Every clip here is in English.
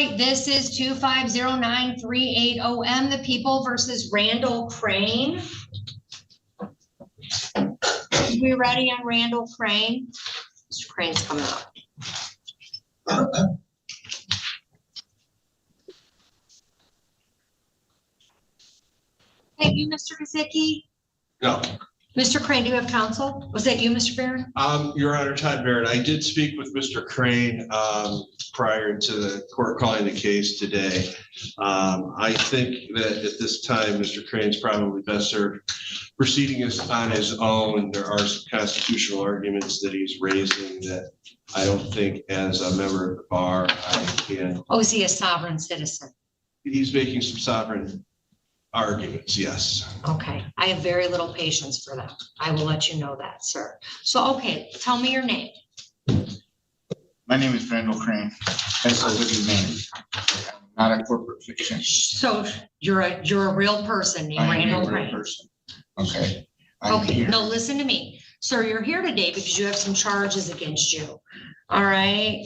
right, this is 2509380M, the people versus Randall Crane. We ready on Randall Crane? Mr. Crane's coming up. Hey, you, Mr. Kazicki? No. Mr. Crane, do you have counsel? Was that you, Mr. Barron? Your Honor, Todd Barrett, I did speak with Mr. Crane prior to the court calling the case today. I think that at this time, Mr. Crane's probably best served proceeding on his own. There are some constitutional arguments that he's raising that I don't think as a member of the bar I can. Oh, is he a sovereign citizen? He's making some sovereign arguments, yes. Okay, I have very little patience for them. I will let you know that, sir. So, okay, tell me your name. My name is Randall Crane. That's a living name, not a corporate fiction. So you're a real person named Randall Crane. Person. Okay. Okay, no, listen to me. Sir, you're here today because you have some charges against you. All right.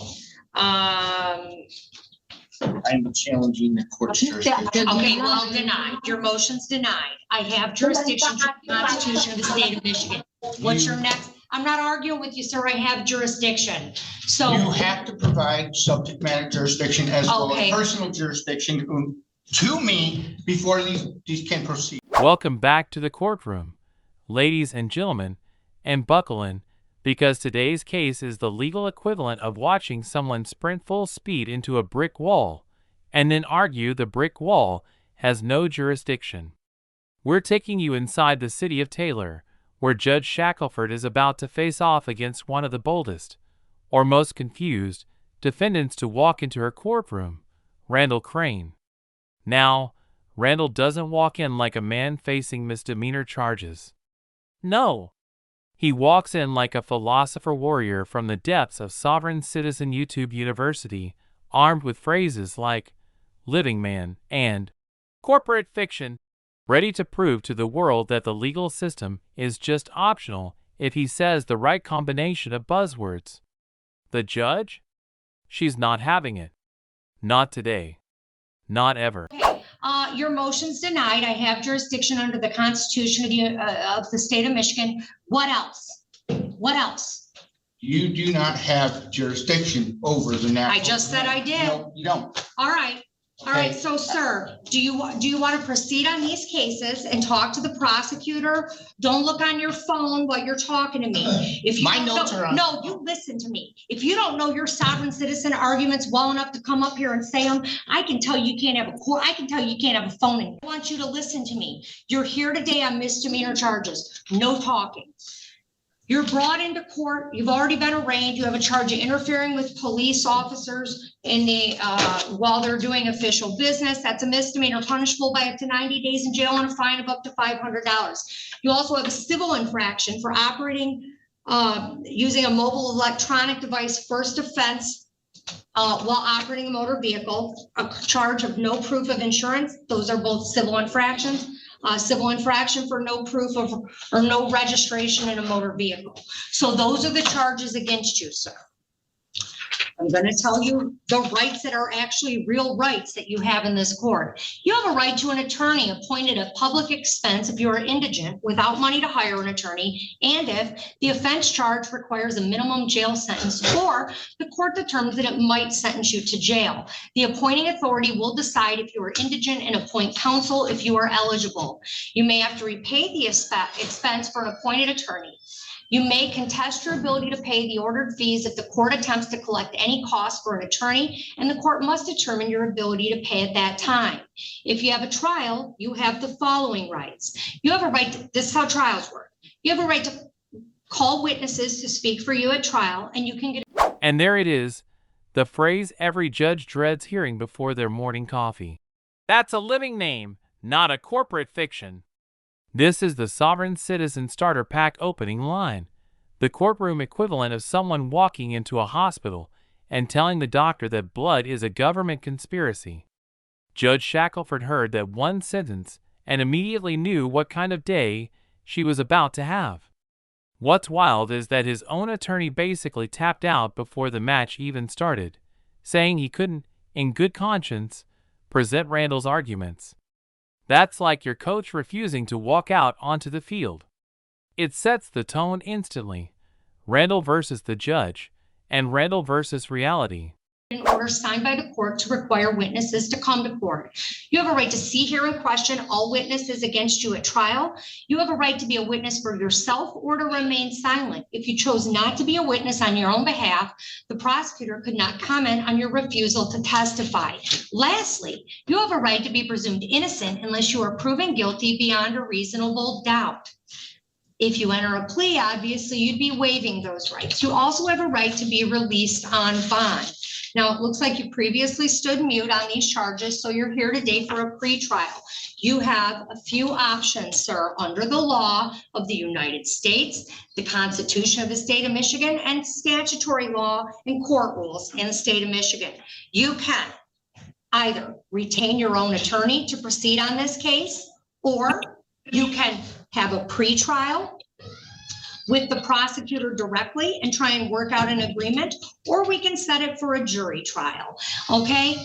I'm challenging the court's jurisdiction. Okay, well, denied. Your motion's denied. I have jurisdiction to the Constitution of the state of Michigan. What's your next? I'm not arguing with you, sir. I have jurisdiction. So you have to provide subject matter jurisdiction as well as personal jurisdiction to me before these can proceed. Welcome back to the courtroom, ladies and gentlemen, and buckle in, because today's case is the legal equivalent of watching someone sprint full speed into a brick wall and then argue the brick wall has no jurisdiction. We're taking you inside the city of Taylor, where Judge Shackelford is about to face off against one of the boldest, or most confused, defendants to walk into her courtroom, Randall Crane. Now, Randall doesn't walk in like a man facing misdemeanor charges. No. He walks in like a philosopher warrior from the depths of Sovereign Citizen YouTube University, armed with phrases like living man and corporate fiction, ready to prove to the world that the legal system is just optional if he says the right combination of buzzwords. The judge? She's not having it. Not today. Not ever. Okay. Your motion's denied. I have jurisdiction under the Constitution of the state of Michigan. What else? What else? You do not have jurisdiction over the national. I just said I did. No, you don't. All right. All right. So, sir, do you want to proceed on these cases and talk to the prosecutor? Don't look on your phone while you're talking to me. If you my notes are on. No, you listen to me. If you don't know your sovereign citizen arguments well enough to come up here and say them, I can tell you can't have a court. I can tell you can't have a phone. I want you to listen to me. You're here today on misdemeanor charges. No talking. You're brought into court. You've already been arraigned. You have a charge of interfering with police officers in the while they're doing official business. That's a misdemeanor, punishable by up to 90 days in jail and a fine of up to $500. You also have a civil infraction for operating using a mobile electronic device, first offense while operating a motor vehicle, a charge of no proof of insurance. Those are both civil infractions. Civil infraction for no proof of or no registration in a motor vehicle. So those are the charges against you, sir. I'm going to tell you the rights that are actually real rights that you have in this court. You have a right to an attorney appointed at public expense if you are indigent without money to hire an attorney, and if the offense charge requires a minimum jail sentence or the court determines that it might sentence you to jail. The appointing authority will decide if you are indigent and appoint counsel if you are eligible. You may have to repay the expense for an appointed attorney. You may contest your ability to pay the ordered fees if the court attempts to collect any cost for an attorney, and the court must determine your ability to pay at that time. If you have a trial, you have the following rights. You have a right to, this is how trials work. You have a right to call witnesses to speak for you at trial, and you can get. And there it is, the phrase every judge dreads hearing before their morning coffee. That's a living name, not a corporate fiction. This is the Sovereign Citizen Starter Pack opening line, the courtroom equivalent of someone walking into a hospital and telling the doctor that blood is a government conspiracy. Judge Shackelford heard that one sentence and immediately knew what kind of day she was about to have. What's wild is that his own attorney basically tapped out before the match even started, saying he couldn't in good conscience, present Randall's arguments. That's like your coach refusing to walk out onto the field. It sets the tone instantly. Randall versus the judge, and Randall versus reality. An order signed by the court to require witnesses to come to court. You have a right to see, hear, and question all witnesses against you at trial. You have a right to be a witness for yourself or to remain silent. If you chose not to be a witness on your own behalf, the prosecutor could not comment on your refusal to testify. Lastly, you have a right to be presumed innocent unless you are proven guilty beyond a reasonable doubt. If you enter a plea, obviously you'd be waiving those rights. You also have a right to be released on bond. Now, it looks like you previously stood mute on these charges, so you're here today for a pretrial. You have a few options, sir, under the law of the United States, the Constitution of the state of Michigan, and statutory law and court rules in the state of Michigan. You can either retain your own attorney to proceed on this case, or you can have a pretrial with the prosecutor directly and try and work out an agreement, or we can set it for a jury trial, okay?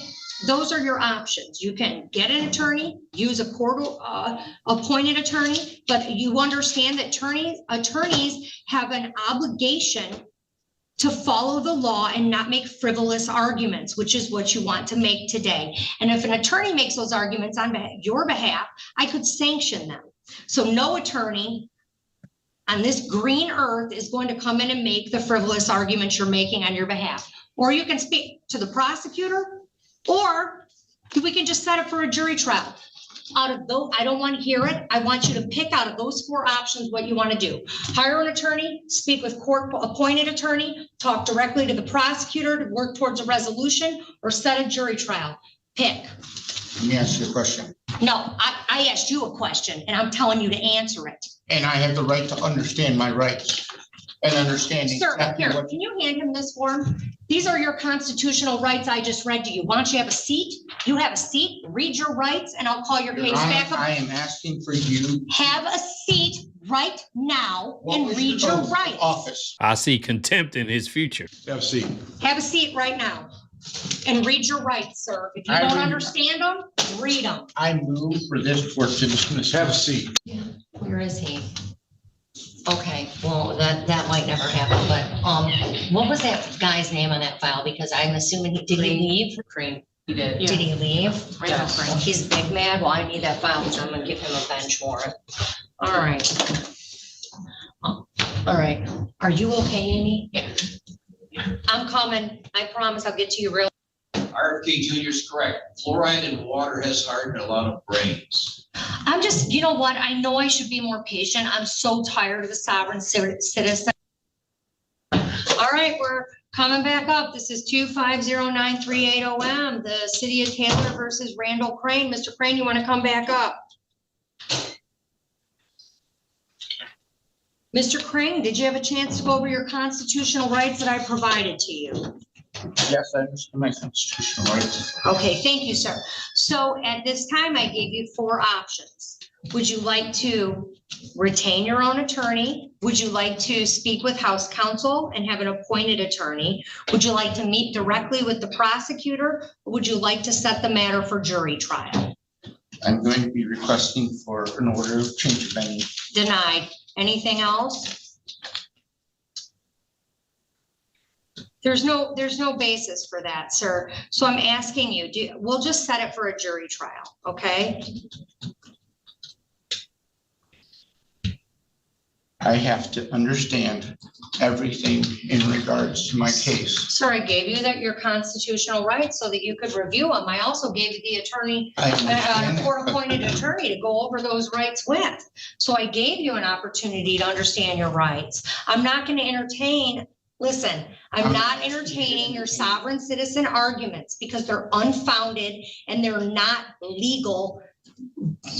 Those are your options. You can get an attorney, use a court appointed attorney, but you understand that attorneys have an obligation to follow the law and not make frivolous arguments, which is what you want to make today. And if an attorney makes those arguments on your behalf, I could sanction them. So no attorney on this green earth is going to come in and make the frivolous arguments you're making on your behalf. Or you can speak to the prosecutor, or we can just set it for a jury trial. Out of those, I don't want to hear it. I want you to pick out of those four options what you want to do. Hire an attorney, speak with court appointed attorney, talk directly to the prosecutor to work towards a resolution, or set a jury trial. Pick. Let me ask you a question. No, I asked you a question and I'm telling you to answer it. And I have the right to understand my rights and understanding. Sir, exactly here, what- can you hand him this form? These are your constitutional rights I just read to you. Why don't you have a seat? You have a seat, read your rights, and I'll call your Your case Honor, back I up. am asking for you. Have a seat right now What and was read your oath of rights. Office. I see contempt in his future. Have a seat. Have a seat right now and read your rights, sir. If you I don't read- understand them, read them. I move for this court to dismiss. Have a seat. Where is he? Okay, well, that might never happen, but, what was that guy's name on that file? Because I'm assuming did he leave? Cream, he did. Did he leave? Yes. Well, he's big mad. Well, I need that file, so I'm gonna give him a bench warrant. All right. All right. Are you okay, Amy? Yeah. I'm coming. I promise I'll get to you real. RFK Jr. is correct. Fluoride in water has hardened a lot of brains. I'm just, you know what? I know I should be more patient. I'm so tired of the sovereign citizen. All right, we're coming back up. This is 2509380M, the city of Taylor versus Randall Crane. Mr. Crane, you want to come back up? Mr. Crane, did you have a chance to go over your constitutional rights that I provided to you? Yes, I understand my constitutional rights. Okay, thank you, sir. So at this time, I gave you four options. Would you like to retain your own attorney? Would you like to speak with House counsel and have an appointed attorney? Would you like to meet directly with the prosecutor? Or would you like to set the matter for jury trial? I'm going to be requesting for an order of change of venue. Denied. Anything else? There's no basis for that, sir. So I'm asking you, we'll just set it for a jury trial, okay? I have to understand everything in regards to my case. Sir, I gave you your constitutional rights so that you could review them. I also gave you the attorney, I understand a that, court-appointed attorney to go over those rights with. So I gave you an opportunity to understand your rights. I'm not going to entertain, listen, I'm not entertaining your sovereign citizen arguments because they're unfounded and they're not legal.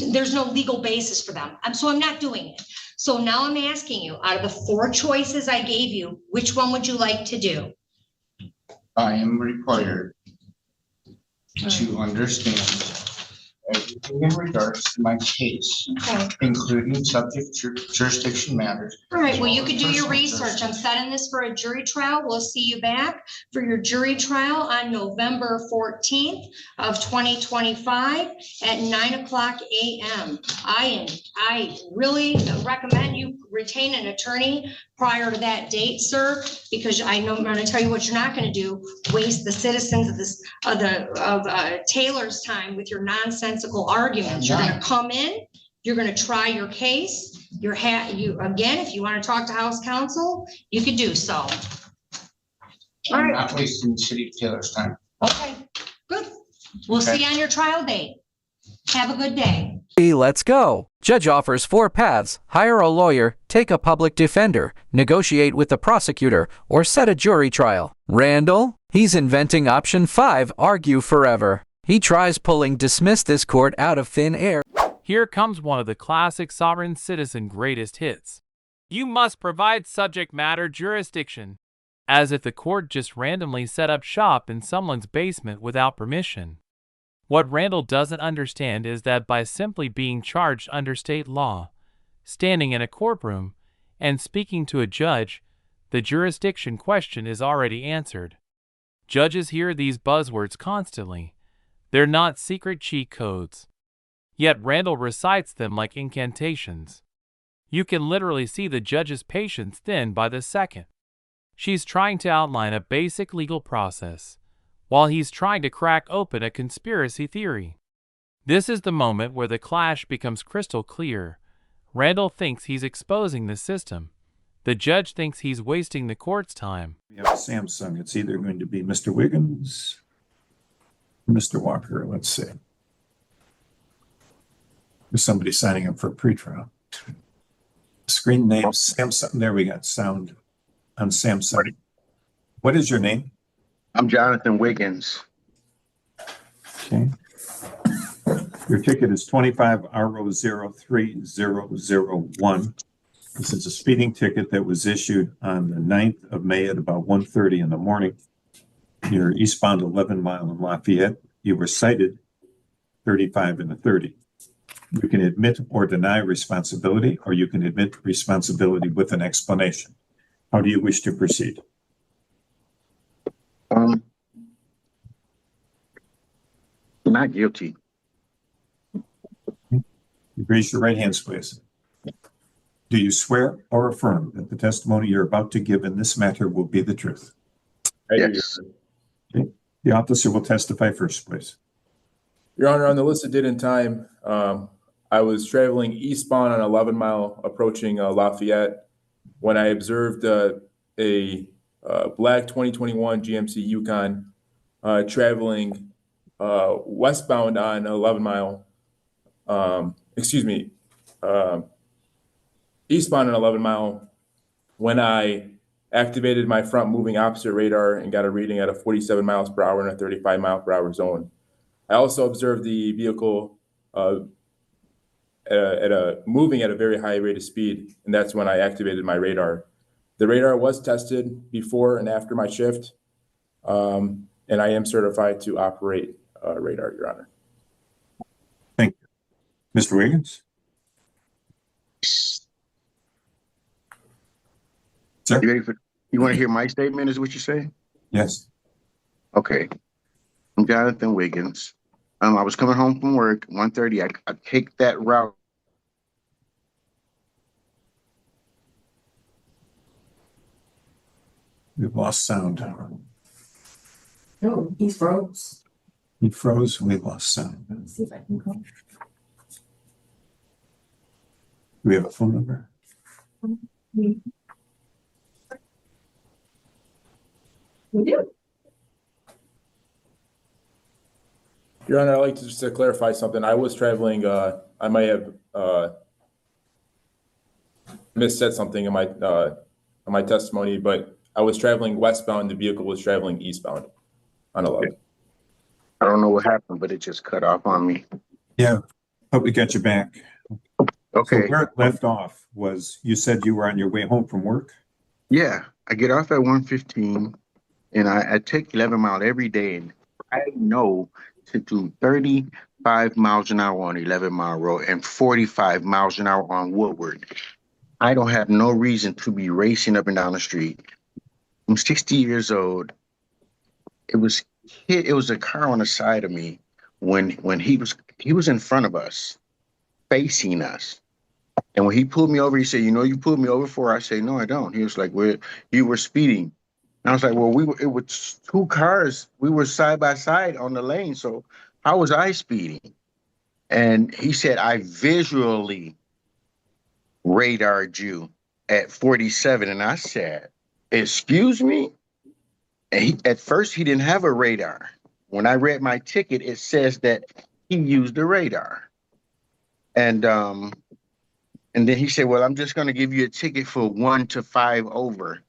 There's no legal basis for them. So I'm not doing it. So now I'm asking you, out of the four choices I gave you, which one would you like to do? I am required to understand everything in regards to my case, Okay. including subject jurisdiction matters. All right, as well, you as could do your personal research. I'm jurisdiction. setting this for a jury trial. We'll see you back for your jury trial on November 14th of 2025 at 9:00 a.m. I really recommend you retain an attorney prior to that date, sir, because I know I'm gonna tell you what you're not gonna do, waste the citizens of Taylor's time with your nonsensical arguments. You're gonna come in, you're gonna try your case. Again, if you want to talk to House Counsel, you could do so. All I'm right, not wasting the city of Taylor's time. okay, good. We'll see you on your trial date. Have a good day. Let's go. Judge offers 4 paths: hire a lawyer, take a public defender, negotiate with the prosecutor, or set a jury trial. Randall? He's inventing option 5, argue forever. He tries pulling dismiss this court out of thin air. Here comes one of the classic sovereign citizen greatest hits. You must provide subject matter jurisdiction. As if the court just randomly set up shop in someone's basement without permission. What Randall doesn't understand is that by simply being charged under state law, standing in a courtroom, and speaking to a judge, the jurisdiction question is already answered. Judges hear these buzzwords constantly. They're not secret cheat codes. Yet Randall recites them like incantations. You can literally see the judge's patience thin by the second. She's trying to outline a basic legal process, while he's trying to crack open a conspiracy theory. This is the moment where the clash becomes crystal clear. Randall thinks he's exposing the system. The judge thinks he's wasting the court's time. We have a Samsung. It's either going to be Mr. Wiggins or Mr. Walker. Let's see. There's somebody signing up for a pretrial. Screen name Samsung. There we got sound on Samsung. What is your name? I'm Jonathan Wiggins. Okay. Your ticket is 25R03001. This is a speeding ticket that was issued on the 9th of May at about 1:30 in the morning. You're eastbound 11 Mile in Lafayette. You were cited 35 and a 30. You can admit or deny responsibility, or you can admit responsibility with an explanation. How do you wish to proceed? Not guilty. Raise your right hands, please. Do you swear or affirm that the testimony you're about to give in this matter will be the truth? Yes. Okay. The officer will testify first, please. Your Honor, on the listed date and time, I was traveling eastbound on 11 Mile approaching Lafayette when I observed a black 2021 GMC Yukon traveling westbound on 11 Mile. Eastbound on 11 Mile when I activated my front moving opposite radar and got a reading at a 47 miles per hour in a 35 mile per hour zone. I also observed the vehicle moving at a very high rate of speed, and that's when I activated my radar. The radar was tested before and after my shift, and I am certified to operate radar, Your Honor. Thank you. Mr. Wiggins? Sir? You want to hear my statement is what you say? Yes. Okay. I'm Jonathan Wiggins. I was coming home from work, 1:30. I take that route. We've lost sound. No, he froze. He froze and we lost sound. Let's see if I can go. Do we have a phone number? We do. Your Honor, I'd like to just clarify something. I was traveling, I might have missaid something in my testimony, but I was traveling westbound, the vehicle was traveling eastbound on 11. I don't know what happened, but it just cut off on me. Yeah, but we got you back. Okay. So where it left off was you said you were on your way home from work? Yeah, I get off at 1:15 and I take 11 Mile every day. And I know to do 35 miles an hour on 11 Mile Road and 45 miles an hour on Woodward. I don't have no reason to be racing up and down the street. I'm 60 years old. It was a car on the side of me when he was in front of us, facing us. And when he pulled me over, he said, "You know, you pulled me over for?" I say, "No, I don't." He was like, "Well, you were speeding." And I was like, "Well, it was two cars. We were side by side on the lane. So how was I speeding?" And he said, "I visually radared you at 47." And I said, "Excuse me?" And at first he didn't have a radar. When I read my ticket, it says that he used a radar. And then he said, "Well, I'm just going to give you a ticket for 1 to 5 over."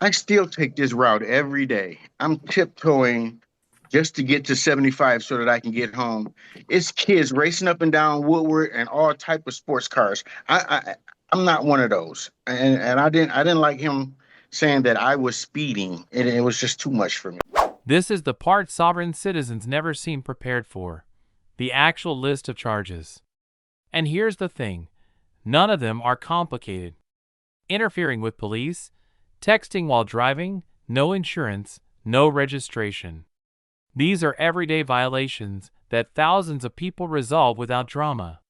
I still take this route every day. I'm tiptoeing just to get to 75 so that I can get home. It's kids racing up and down Woodward and all type of sports cars. I'm not one of those. And I didn't like him saying that I was speeding. It was just too much for me. This is the part sovereign citizens never seem prepared for, the actual list of charges. And here's the thing, none of them are complicated. Interfering with police, texting while driving, no insurance, no registration. These are everyday violations that thousands of people resolve without drama.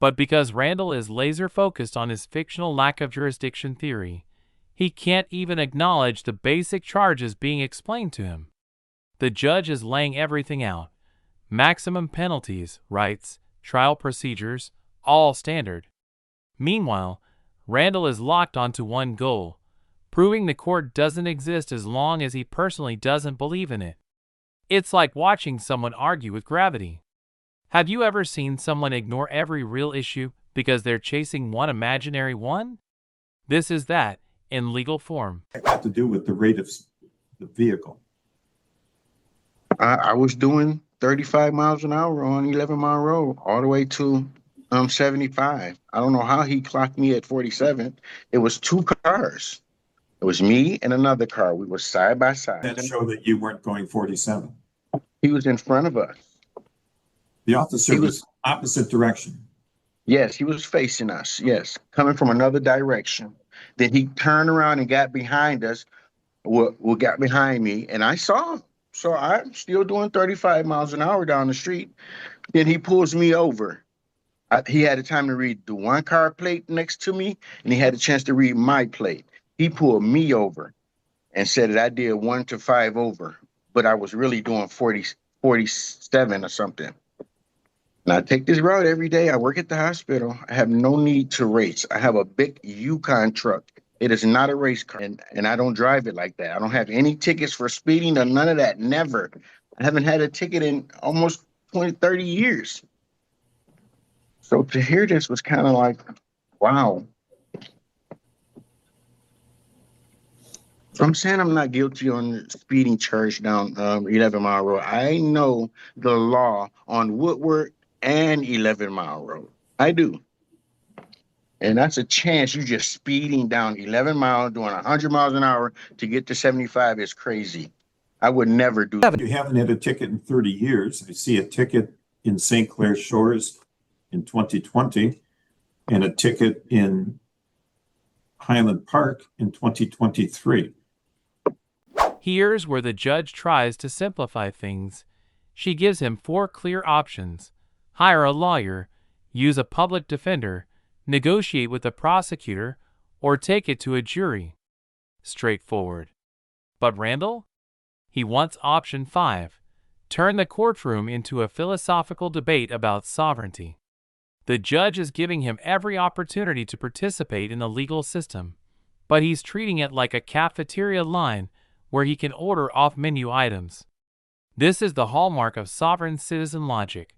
But because Randall is laser-focused on his fictional lack of jurisdiction theory, he can't even acknowledge the basic charges being explained to him. The judge is laying everything out. Maximum penalties, rights, trial procedures, all standard. Meanwhile, Randall is locked onto one goal, proving the court doesn't exist as long as he personally doesn't believe in it. It's like watching someone argue with gravity. Have you ever seen someone ignore every real issue because they're chasing one imaginary one? This is that, in legal form. It had to do with the rate of the vehicle. I was doing 35 miles an hour on 11 Mile Road all the way to 75. I don't know how he clocked me at 47. It was two cars. It was me and another car. We were side by side. That showed that you weren't going 47. He was in front of us. The officer was opposite direction. Yes, he was facing us. Yes, coming from another direction. Then he turned around and got behind us. Got behind me, and I saw him. So I'm still doing 35 miles an hour down the street. Then he pulls me over. He had the time to read the one car plate next to me, and he had a chance to read my plate. He pulled me over and said that I did 1 to 5 over, but I was really doing 47 or something. And I take this route every day. I work at the hospital. I have no need to race. I have a big Yukon truck. It is not a race car, and I don't drive it like that. I don't have any tickets for speeding or none of that. Never. I haven't had a ticket in almost 20, 30 years. So to hear this was kind of like, wow. So I'm saying I'm not guilty on the speeding charge down 11 Mile Road. I know the law on Woodward and 11 Mile Road. I do. And that's a chance. You just speeding down 11 miles, doing 100 miles an hour to get to 75 is crazy. I would never do that. You haven't had a ticket in 30 years. I see a ticket in St. Clair Shores in 2020 and a ticket in Highland Park in 2023. Here's where the judge tries to simplify things. She gives him 4 clear options: hire a lawyer, use a public defender, negotiate with the prosecutor, or take it to a jury. Straightforward. But Randall? He wants option 5, turn the courtroom into a philosophical debate about sovereignty. The judge is giving him every opportunity to participate in the legal system, but he's treating it like a cafeteria line where he can order off-menu items. This is the hallmark of sovereign citizen logic.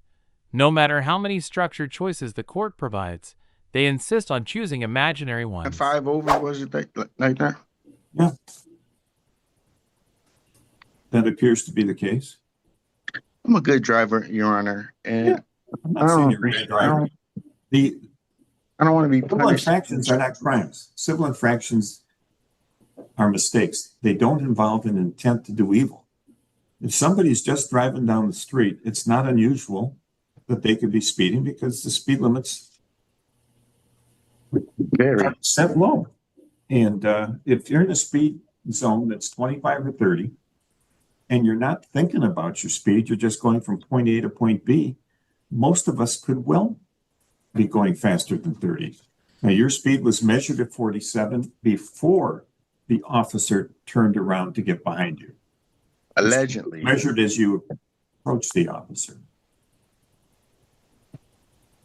No matter how many structured choices the court provides, they insist on choosing imaginary ones. 5 over, was it like that? Yeah. That appeers to be the case. I'm a good driver, Your Honor. And yeah. I'm not saying you're a good driver. I don't want to be civil punished. Infractions are not crimes. Civil infractions are mistakes. They don't involve an intent to do evil. If somebody's just driving down the street, it's not unusual that they could be speeding because the speed limits Very. are set low. And if you're in a speed zone that's 25 or 30, and you're not thinking about your speed, you're just going from point A to point B, most of us could well be going faster than 30. Now, your speed was measured at 47 before the officer turned around to get behind you. Allegedly. Measured as you approached the officer.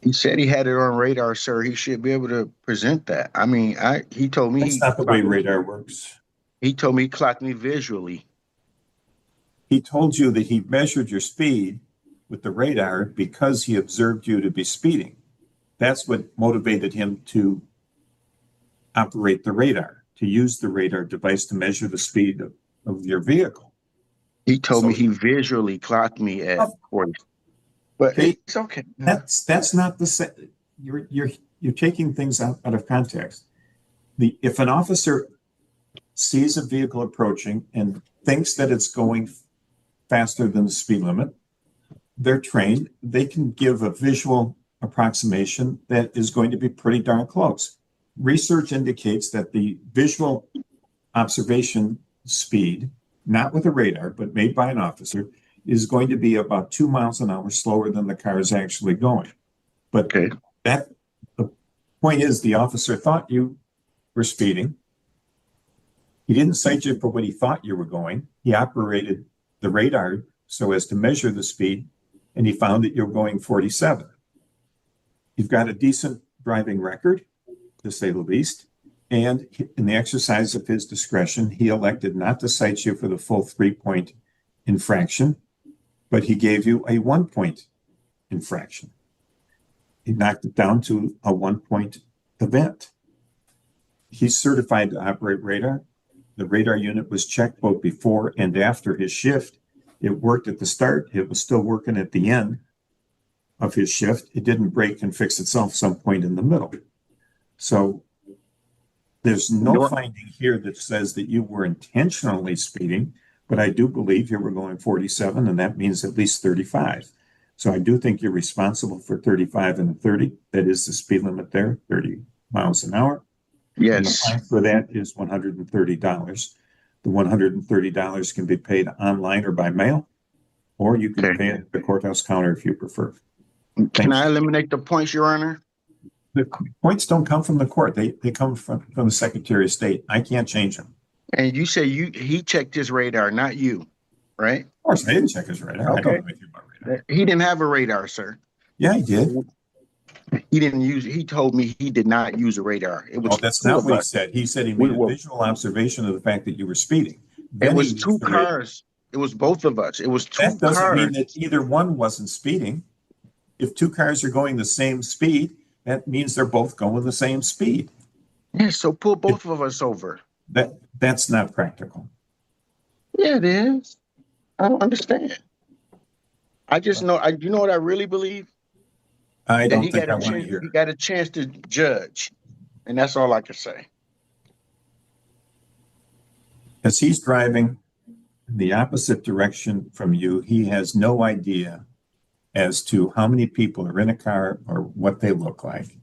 He said he had it on radar, sir. He should be able to present that. I mean, he told me That's not the way radar works. He told me he clocked me visually. He told you that he measured your speed with the radar because he observed you to be speeding. That's what motivated him to operate the radar, to use the radar device to measure the speed of your vehicle. He told me he visually clocked me at 40. But it's okay. That's not the same. You're taking things out of context. If an officer sees a vehicle approaching and thinks that it's going faster than the speed limit, they're trained. They can give a visual approximation that is going to be pretty darn close. Research indicates that the visual observation speed, not with a radar, but made by an officer, is going to be about 2 miles an hour slower than the car is actually going. But the point is, the officer thought you were speeding. He didn't cite you for what he thought you were going. He operated the radar so as to measure the speed, and he found that you're going 47. You've got a decent driving record, to say the least. And in the exercise of his discretion, he elected not to cite you for the full 3-point infraction, but he gave you a 1-point infraction. He knocked it down to a 1-point event. He's certified to operate radar. The radar unit was checked both before and after his shift. It worked at the start. It was still working at the end of his shift. It didn't break and fix itself some point in the middle. So there's no finding here that says that you were intentionally speeding, but I do believe you were going 47, and that means at least 35. So I do think you're responsible for 35 and 30. That is the speed limit there, 30 miles an hour. Yes. And the fine for that is $130. The $130 can be paid online or by mail, or you can pay it at the courthouse counter if you prefer. Can I eliminate the points, Your Honor? The points don't come from the court. They come from the Secretary of State. I can't change them. And you say he checked his radar, not you, right? Of course, I didn't check his radar. Okay. I don't know anything about radar. He didn't have a radar, sir. Yeah, he did. He didn't use it. He told me he did not use a radar. It was that's not what he said. He said he made a visual observation of the fact that you were speeding. It was two cars. It was both of us. It was two cars. That doesn't mean that either one wasn't speeding. If two cars are going the same speed, that means they're both going the same speed. Yeah, so pull both of us over. That's not practical. Yeah, it is. I don't understand. I just know. You know what I really believe? I don't think I want to hear. He got a chance to judge, and that's all I can say. As he's driving in the opposite direction from you, he has no idea as to how many people are in a car or what they look like.